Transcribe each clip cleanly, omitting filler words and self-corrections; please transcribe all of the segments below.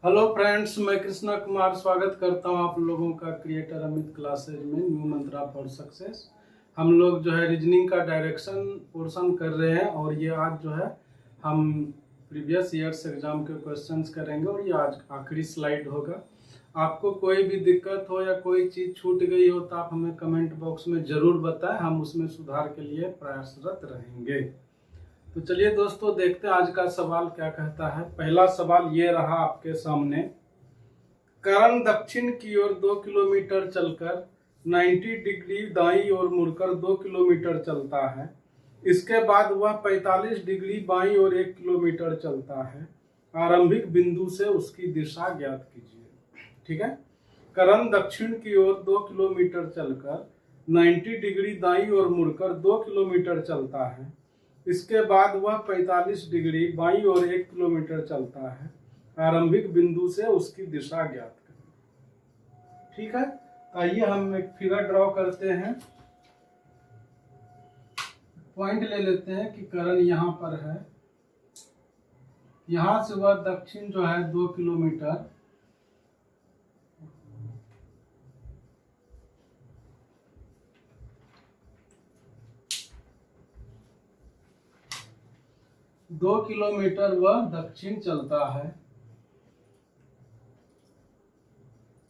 Hello friends, मैं कृष्णा कुमार स्वागत करता हूं आप लोगों का क्रिएटर अमित क्लासेज में न्यू मंत्रा फॉर सक्सेस। हम लोग जो है रीजनिंग का डायरेक्शन पोर्शन कर रहे हैं और ये आज जो है हम प्रीवियस ईयर्स एग्जाम के क्वेश्चंस करेंगे और ये आज आखिरी स्लाइड होगा। आपको कोई भी दिक्कत हो या कोई चीज़ छूट गई हो तो आप हमें कमेंट बॉक्स में ज़रूर बताएं, हम उसमें सुधार के लिए प्रयासरत रहेंगे। तो चलिए दोस्तों, देखते हैं आज का सवाल क्या कहता है। पहला सवाल ये रहा आपके सामने। करण दक्षिण की ओर 2 किलोमीटर चलकर 90 डिग्री दाईं ओर मुड़कर 2 किलोमीटर चलता है। इसके बाद वह 45 डिग्री बाईं ओर 1 किलोमीटर चलता है। आरंभिक बिंदु से उसकी दिशा ज्ञात कीजिए। ठीक है, करण दक्षिण की ओर 2 किलोमीटर चलकर 90 डिग्री दाईं ओर मुड़कर 2 किलोमीटर चलता है। इसके बाद वह 45 डिग्री बाईं ओर 1 किलोमीटर चलता है। आरंभिक बिंदु से उसकी दिशा ज्ञात करें। ठीक है, आइए हम एक फिगर ड्रॉ करते हैं। पॉइंट ले लेते हैं कि करण यहाँ पर है, यहाँ से वह दक्षिण जो है 2 किलोमीटर, वह दक्षिण चलता है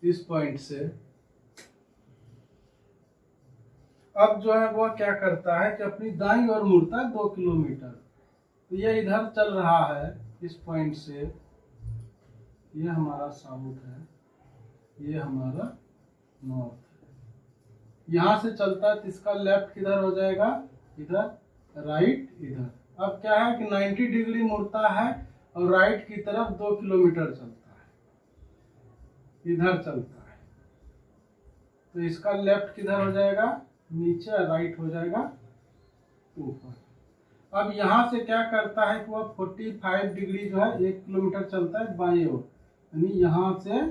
इस पॉइंट से। अब जो है वह क्या करता है कि अपनी दाईं ओर मुड़ता है 2 किलोमीटर। तो यह इधर चल रहा है इस पॉइंट से, यह हमारा साउथ है, ये हमारा नॉर्थ है। यहाँ से चलता है तो इसका लेफ्ट किधर हो जाएगा, इधर, राइट इधर। अब क्या है कि 90 डिग्री मुड़ता है और राइट की तरफ 2 किलोमीटर चलता है, इधर चलता है। तो इसका लेफ्ट किधर हो जाएगा, नीचे, राइट हो जाएगा ऊपर। अब यहाँ से क्या करता है कि वह 45 डिग्री जो है 1 किलोमीटर चलता है बाईं ओर, यानी यहाँ से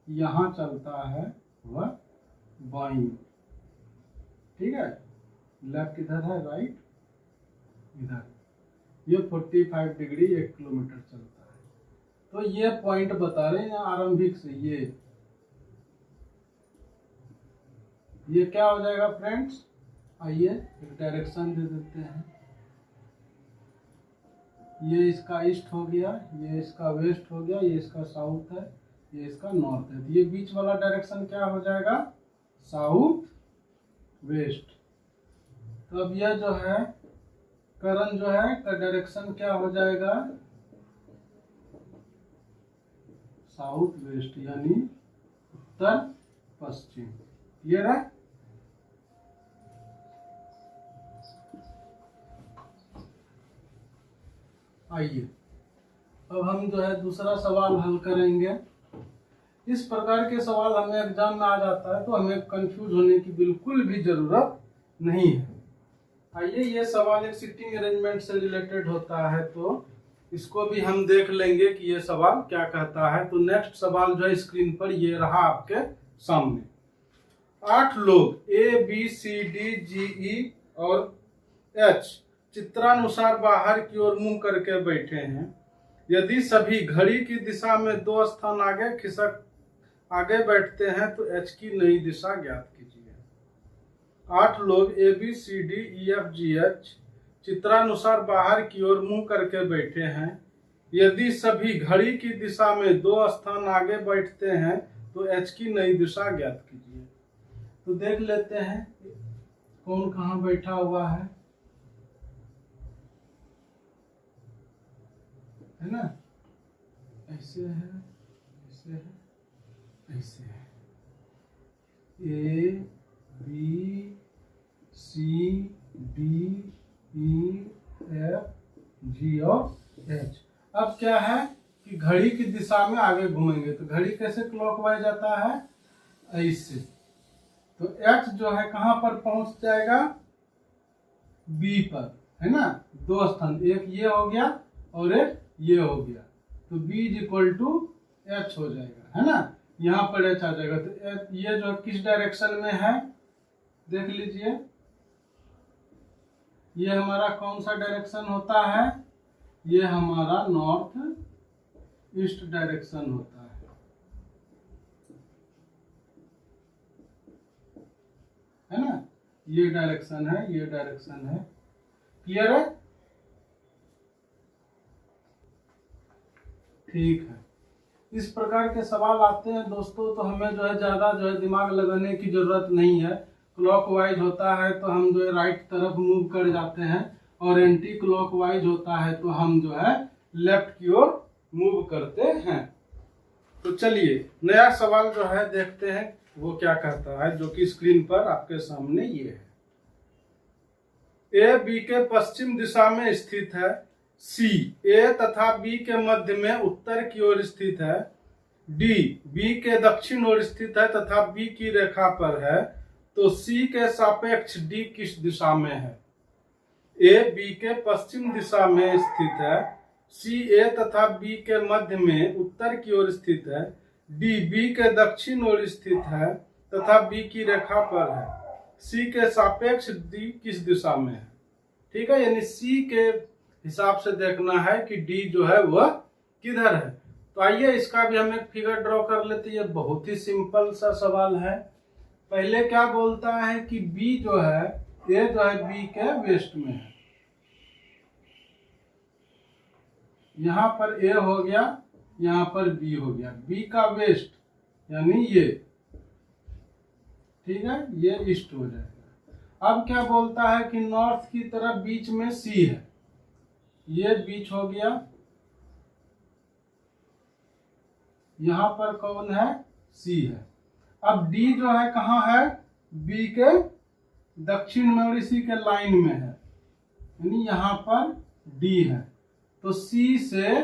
यहाँ चलता है वह बाईं ओर। ठीक है, लेफ्ट इधर है, राइट इधर। ये 45 डिग्री 1 किलोमीटर चलता है। तो ये पॉइंट बता रहे हैं आरंभिक से। ये क्या हो जाएगा फ्रेंड्स, आइए एक डायरेक्शन दे देते हैं। ये इसका ईस्ट हो गया, ये इसका वेस्ट हो गया, ये इसका साउथ है, ये इसका नॉर्थ है। तो ये बीच वाला डायरेक्शन क्या हो जाएगा, साउथ वेस्ट। तो अब यह जो है करण जो है का डायरेक्शन क्या हो जाएगा, साउथ वेस्ट, यानी उत्तर पश्चिम। क्लियर है। आइए अब हम जो है दूसरा सवाल हल करेंगे। इस प्रकार के सवाल हमें एग्जाम में आ जाता है तो हमें कंफ्यूज होने की बिल्कुल भी जरूरत नहीं है। आइए, ये सवाल एक सिटिंग अरेंजमेंट से रिलेटेड होता है, तो इसको भी हम देख लेंगे कि ये सवाल क्या कहता है। तो नेक्स्ट सवाल जो है स्क्रीन पर ये रहा आपके सामने। 8 लोग A B C D G ई और एच चित्रानुसार बाहर की ओर मुंह करके बैठे हैं। यदि सभी घड़ी की दिशा में 2 स्थान आगे खिसक आगे बैठते हैं तो एच की नई दिशा ज्ञात कीजिए। 8 लोग A B C D E F G H चित्रानुसार बाहर की ओर मुंह करके बैठे हैं। यदि सभी घड़ी की दिशा में 2 स्थान आगे बैठते हैं तो एच की नई दिशा ज्ञात कीजिए। तो देख लेते हैं कौन कहाँ बैठा हुआ है ना। ऐसे है, ऐसे है, ऐसे है। A B C D E F G और एच। अब क्या है कि घड़ी की दिशा में आगे घूमेंगे तो घड़ी कैसे क्लॉकवाइज जाता है, ऐसे। तो एच जो है कहां पर पहुंच जाएगा, बी पर, है ना। 2 स्थान, एक ये हो गया और एक ये हो गया, तो B is equal to H हो जाएगा, है ना। यहाँ पर एच आ जाएगा। तो ये जो किस डायरेक्शन में है देख लीजिए, ये हमारा कौन सा डायरेक्शन होता है, ये हमारा नॉर्थ ईस्ट डायरेक्शन होता है ना। ये डायरेक्शन है, ये डायरेक्शन है। क्लियर है? ठीक है। इस प्रकार के सवाल आते हैं दोस्तों, तो हमें जो है ज़्यादा जो है दिमाग लगाने की ज़रूरत नहीं है। क्लॉकवाइज होता है तो हम जो है राइट तरफ मूव कर जाते हैं, और एंटी क्लॉकवाइज होता है तो हम जो है लेफ्ट की ओर मूव करते हैं। तो चलिए नया सवाल जो है देखते हैं वो क्या कहता है, जो कि स्क्रीन पर आपके सामने ये है। ए बी के पश्चिम दिशा में स्थित है, सी ए तथा बी के मध्य में उत्तर की ओर स्थित है, डी बी के दक्षिण ओर स्थित है तथा बी की रेखा पर है, तो सी के सापेक्ष डी किस दिशा में है। ए बी के पश्चिम दिशा में स्थित है, सी ए तथा बी के मध्य में उत्तर की ओर स्थित है, डी बी के दक्षिण ओर स्थित है तथा बी की रेखा पर है, सी के सापेक्ष डी किस दिशा में है। ठीक है, यानी सी के हिसाब से देखना है कि डी जो है वह किधर है। तो आइए इसका भी हम एक फिगर ड्रॉ कर लेते हैं। ये बहुत ही सिंपल सा सवाल है। पहले क्या बोलता है कि बी जो है, ए जो है बी के वेस्ट में है। यहाँ पर ए हो गया, यहाँ पर बी हो गया। बी का वेस्ट यानी ये, ठीक है, ये ईस्ट हो जाएगा। अब क्या बोलता है कि नॉर्थ की तरफ बीच में सी है, ये बीच हो गया। यहाँ पर कौन है? सी है। अब डी जो है कहाँ है? बी के दक्षिण में और इसी के लाइन में है, यानी यहाँ पर डी है। तो सी से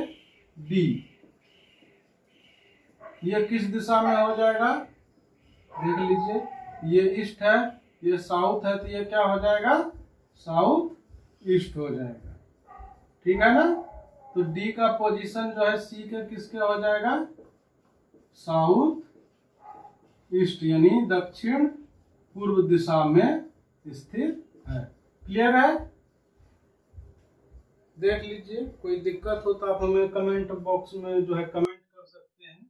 डी ये किस दिशा में हो जाएगा? देख लीजिए, ये ईस्ट है, ये साउथ है, तो ये क्या हो जाएगा? साउथ ईस्ट हो जाएगा। ठीक है ना। तो डी का पोजीशन जो है सी के किसके हो जाएगा? साउथ ईस्ट, यानी दक्षिण पूर्व दिशा में स्थित है। क्लियर है? देख लीजिए, कोई दिक्कत हो तो आप हमें कमेंट बॉक्स में जो है कमेंट कर सकते हैं।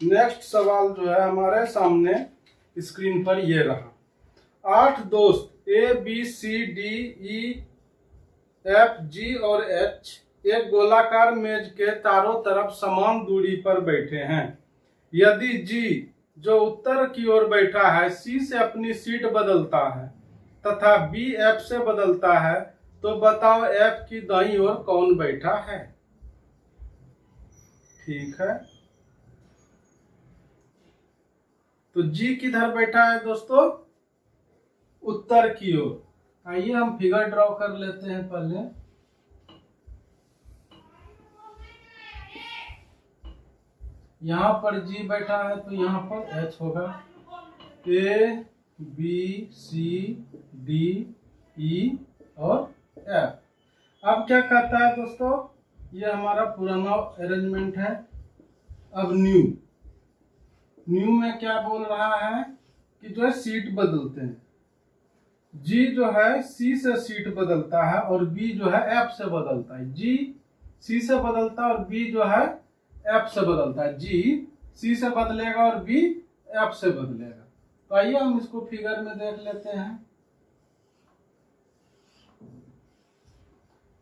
नेक्स्ट सवाल जो है हमारे सामने स्क्रीन पर ये रहा। 8 दोस्त A B C D E F G और एच एक गोलाकार मेज के चारों तरफ समान दूरी पर बैठे हैं। यदि जी जो उत्तर की ओर बैठा है सी से अपनी सीट बदलता है तथा बी एफ से बदलता है, तो बताओ एफ की दाईं ओर कौन बैठा है। ठीक है, तो जी किधर बैठा है दोस्तों? उत्तर की ओर। आइए हम फिगर ड्रॉ कर लेते हैं पहले। यहां पर जी बैठा है तो यहां पर एच होगा। ए बी सी डी ई और एफ। अब क्या कहता है दोस्तों? ये हमारा पुराना अरेंजमेंट है। अब न्यू में क्या बोल रहा है कि जो है सीट बदलते हैं। जी जो है सी से सीट बदलता है और बी जो है एफ से बदलता है। जी सी से बदलता है और बी जो है एफ से बदलता है। जी सी से बदलेगा और बी एफ से बदलेगा। तो आइए हम इसको फिगर में देख लेते हैं।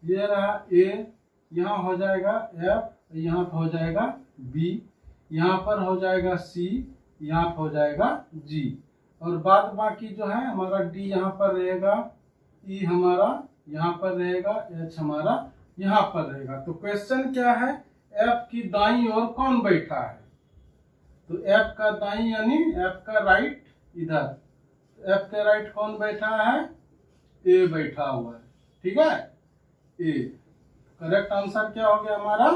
ये रहा ए, यहाँ हो जाएगा एफ, यहाँ पर हो जाएगा बी, यहाँ पर हो जाएगा सी, यहाँ पर हो जाएगा जी, और बाद बाकी जो है हमारा डी यहाँ पर रहेगा, ई हमारा यहाँ पर रहेगा, एच हमारा यहाँ पर रहेगा। तो क्वेश्चन क्या है? एफ की दाईं ओर कौन बैठा है? तो एफ का दाईं यानी एफ का राइट इधर। एफ के राइट कौन बैठा है? ए बैठा हुआ है। ठीक है, ए। करेक्ट आंसर क्या हो गया हमारा?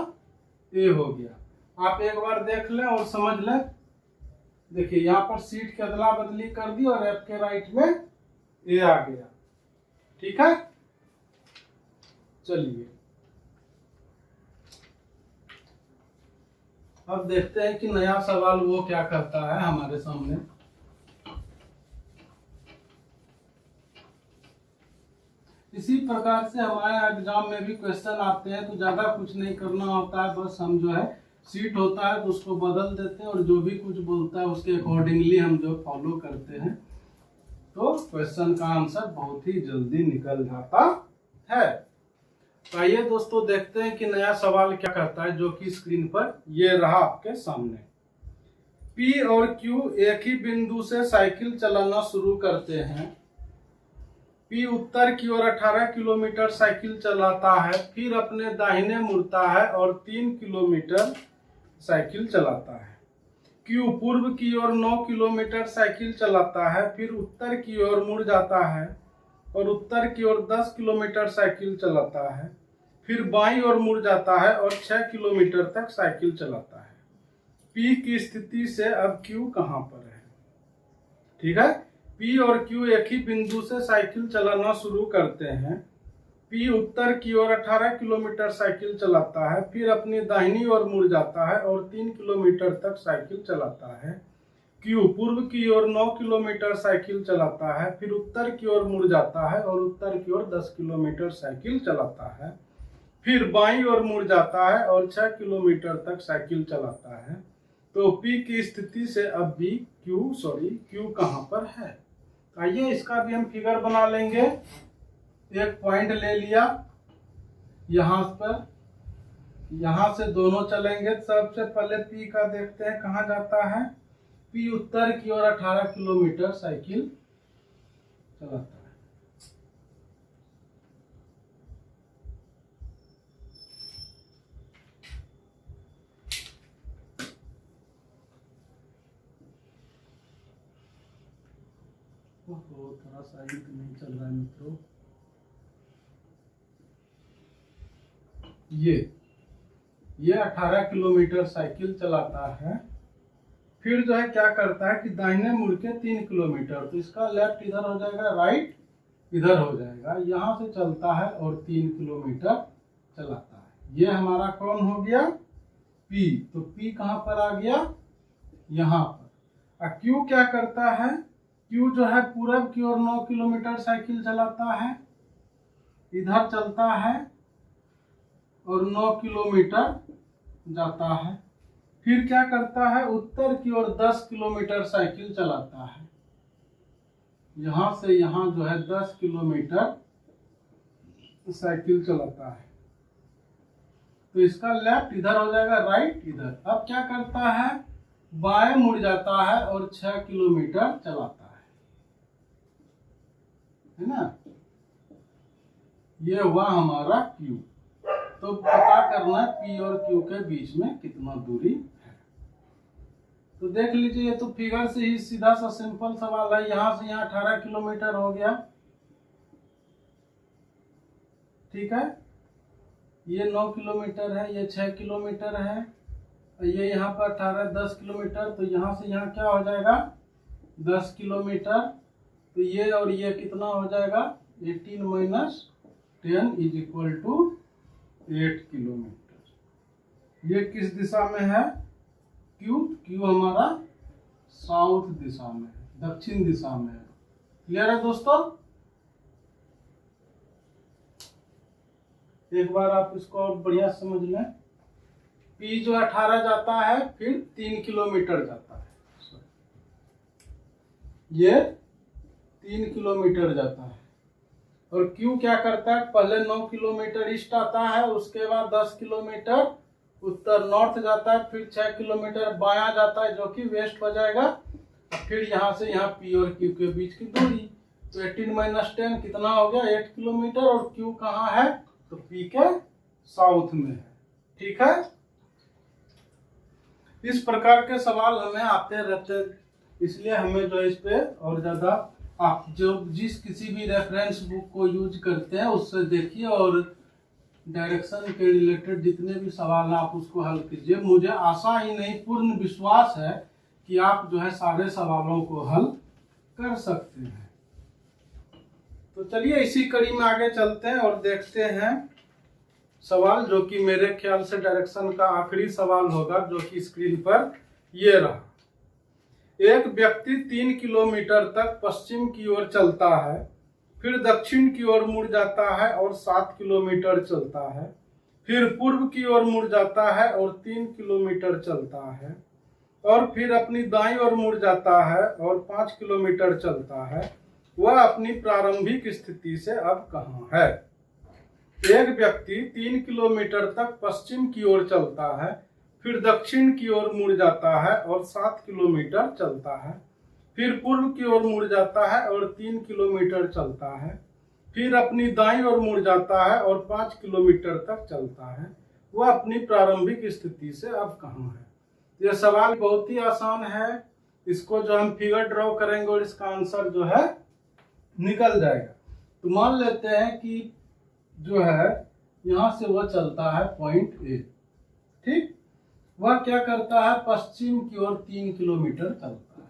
ए हो गया। आप एक बार देख लें और समझ लें। देखिए यहाँ पर सीट की अदला बदली कर दी और एफ के राइट में ए आ गया। ठीक है, चलिए अब देखते हैं कि नया सवाल वो क्या करता है हमारे सामने। इसी प्रकार से हमारे एग्जाम में भी क्वेश्चन आते हैं, तो ज्यादा कुछ नहीं करना होता है, बस हम जो है सीट होता है तो उसको बदल देते हैं और जो भी कुछ बोलता है उसके अकॉर्डिंगली हम जो फॉलो करते हैं, तो क्वेश्चन का आंसर बहुत ही जल्दी निकल जाता है। तो आइए दोस्तों देखते हैं कि नया सवाल क्या कहता है, जो कि स्क्रीन पर ये रहा आपके सामने। P और Q एक ही बिंदु से साइकिल चलाना शुरू करते हैं। P उत्तर की ओर 18 किलोमीटर साइकिल चलाता है, फिर अपने दाहिने मुड़ता है और 3 किलोमीटर साइकिल चलाता है। Q पूर्व की ओर 9 किलोमीटर साइकिल चलाता है, फिर उत्तर की ओर मुड़ जाता है और उत्तर की ओर 10 किलोमीटर साइकिल चलाता है, फिर बाईं ओर मुड़ जाता है और 6 किलोमीटर तक साइकिल चलाता है। P की स्थिति से अब Q कहाँ पर है? ठीक है, P और Q एक ही बिंदु से साइकिल चलाना शुरू करते हैं। P उत्तर की ओर 18 किलोमीटर साइकिल चलाता है, फिर अपनी दाहिनी ओर मुड़ जाता है और 3 किलोमीटर तक साइकिल चलाता है। Q पूर्व की ओर 9 किलोमीटर साइकिल चलाता है, फिर उत्तर की ओर मुड़ जाता है और उत्तर की ओर 10 किलोमीटर साइकिल चलाता है, फिर बाईं ओर मुड़ जाता है और 6 किलोमीटर तक साइकिल चलाता है। तो P की स्थिति से अब भी Q कहाँ पर है? आइए इसका भी हम फिगर बना लेंगे। एक पॉइंट ले लिया यहाँ पर, यहाँ से दोनों चलेंगे। सबसे पहले P का देखते हैं कहाँ जाता है। P उत्तर की ओर 18 किलोमीटर साइकिल चलाता है। थोड़ा सा नहीं चल रहा है मित्रों। ये 18 किलोमीटर साइकिल चलाता है, फिर जो है क्या करता है कि दाहिने मुड़ के 3 किलोमीटर, तो इसका लेफ्ट इधर हो जाएगा, राइट इधर हो जाएगा, यहाँ से चलता है और 3 किलोमीटर चलाता है। ये हमारा कौन हो गया? P। तो P कहाँ पर आ गया? यहाँ पर। और Q क्या करता है? Q जो है पूरब की ओर 9 किलोमीटर साइकिल चलाता है, इधर चलता है और 9 किलोमीटर जाता है, फिर क्या करता है? उत्तर की ओर 10 किलोमीटर साइकिल चलाता है, यहाँ से यहाँ जो है 10 किलोमीटर साइकिल चलाता है। तो इसका लेफ्ट इधर हो जाएगा, राइट इधर। अब क्या करता है? बाएं मुड़ जाता है और 6 किलोमीटर चलाता है ना। ये हुआ हमारा Q। तो पता करना है P और Q के बीच में कितना दूरी है। तो देख लीजिए, ये तो फिगर से ही सीधा सा सिंपल सवाल है। यहाँ से यहाँ 18 किलोमीटर हो गया, ठीक है। ये 9 किलोमीटर है, ये 6 किलोमीटर है, ये यहाँ पर 18 10 किलोमीटर, तो यहाँ से यहाँ क्या हो जाएगा? 10 किलोमीटर। तो ये और ये कितना हो जाएगा? 18 minus 10 is equal to 8 kilometre. ये किस दिशा में है? Q हमारा साउथ दिशा में है, दक्षिण दिशा में है। क्लियर है दोस्तों? एक बार आप इसको और बढ़िया समझ लें। P जो 18 जाता है, फिर 3 किलोमीटर जाता है, ये 3 किलोमीटर जाता है। और Q क्या करता है? पहले 9 किलोमीटर ईस्ट आता है, उसके बाद 10 किलोमीटर उत्तर नॉर्थ जाता है, फिर 6 किलोमीटर बायां जाता है जो कि वेस्ट हो जाएगा। फिर यहाँ से यहाँ P और Q के बीच की दूरी, तो 18 माइनस 10 कितना हो गया? 8 किलोमीटर। और Q कहाँ है? तो P के साउथ में है, ठीक है। इस प्रकार के सवाल हमें आते रहते, इसलिए हमें जो इस पे और ज्यादा आप जो जिस किसी भी रेफरेंस बुक को यूज करते हैं उससे देखिए और डायरेक्शन के रिलेटेड जितने भी सवाल हैं आप उसको हल कीजिए। मुझे आशा ही नहीं, पूर्ण विश्वास है कि आप जो है सारे सवालों को हल कर सकते हैं। तो चलिए इसी कड़ी में आगे चलते हैं और देखते हैं सवाल, जो कि मेरे ख्याल से डायरेक्शन का आखिरी सवाल होगा, जो कि स्क्रीन पर ये रहा। एक व्यक्ति 3 किलोमीटर तक पश्चिम की ओर चलता है, फिर दक्षिण की ओर मुड़ जाता है और 7 किलोमीटर चलता है, फिर पूर्व की ओर मुड़ जाता है और 3 किलोमीटर चलता है, और फिर अपनी दाईं ओर मुड़ जाता है और 5 किलोमीटर चलता है। वह अपनी प्रारंभिक स्थिति से अब कहाँ है? एक व्यक्ति 3 किलोमीटर तक पश्चिम की ओर चलता है, फिर दक्षिण की ओर मुड़ जाता है और 7 किलोमीटर चलता है, फिर पूर्व की ओर मुड़ जाता है और 3 किलोमीटर चलता है, फिर अपनी दाईं ओर मुड़ जाता है और 5 किलोमीटर तक चलता है। वह अपनी प्रारंभिक स्थिति से अब कहाँ है? यह सवाल बहुत ही आसान है। इसको जो हम फिगर ड्रॉ करेंगे और इसका आंसर जो है निकल जाएगा। तो मान लेते हैं कि जो है यहां से वह चलता है पॉइंट ए, ठीक। वह क्या करता है? पश्चिम की ओर 3 किलोमीटर चलता है,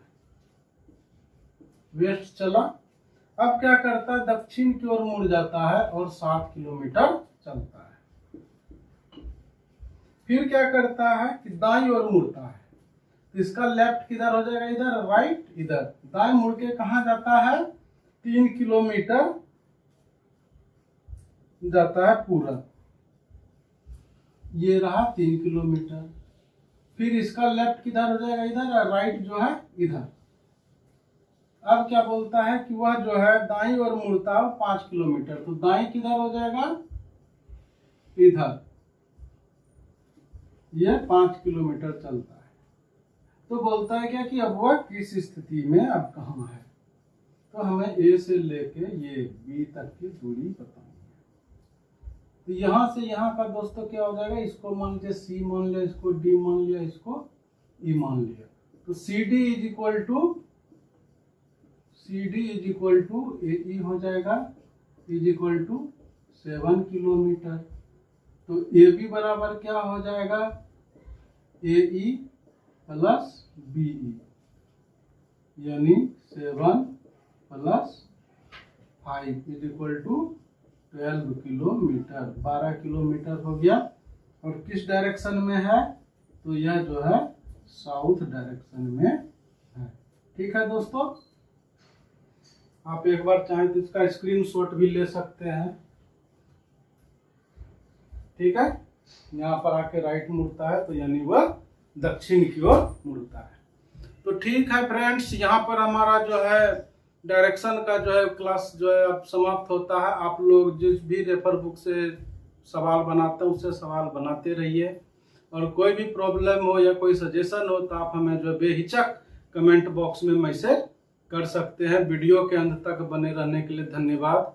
वेस्ट चला। अब क्या करता है? दक्षिण की ओर मुड़ जाता है और 7 किलोमीटर चलता है। फिर क्या करता है कि दाईं ओर मुड़ता है। तो इसका लेफ्ट किधर हो जाएगा? इधर। राइट इधर। दाएं मुड़ के कहाँ जाता है? 3 किलोमीटर जाता है पूरा। ये रहा 3 किलोमीटर। फिर इसका लेफ्ट किधर हो जाएगा? इधर। और राइट जो है इधर। अब क्या बोलता है कि वह जो है दाईं ओर मुड़ता है 5 किलोमीटर। तो दाईं किधर हो जाएगा? इधर। ये 5 किलोमीटर चलता है। तो बोलता है क्या कि अब वह किस स्थिति में अब कहाँ है? तो हमें ए से लेके ये बी तक की दूरी बतानी है। तो यहाँ से यहाँ का दोस्तों क्या हो जाएगा? इसको मान लीजिए सी मान लिया, इसको डी मान लिया, इसको ई मान लिया। तो C D is equal to A E हो जाएगा, इज इक्वल टू 7 किलोमीटर। तो ए बी बराबर क्या हो जाएगा? ए ई प्लस बी ई, यानी 7 plus 5 is equal to 12 kilometre. 12 kilometre हो गया। और किस डायरेक्शन में है? तो यह जो है साउथ डायरेक्शन में है। ठीक है दोस्तों, आप एक बार चाहें तो इसका स्क्रीनशॉट भी ले सकते हैं। ठीक है, यहाँ पर आके राइट मुड़ता है तो यानी वह दक्षिण की ओर मुड़ता है। तो ठीक है फ्रेंड्स, यहाँ पर हमारा जो है डायरेक्शन का जो है क्लास जो है अब समाप्त होता है। आप लोग जिस भी रेफर बुक से सवाल बनाते हैं उससे सवाल बनाते रहिए, और कोई भी प्रॉब्लम हो या कोई सजेशन हो तो आप हमें जो बेहिचक कमेंट बॉक्स में मैसेज कर सकते हैं। वीडियो के अंत तक बने रहने के लिए धन्यवाद।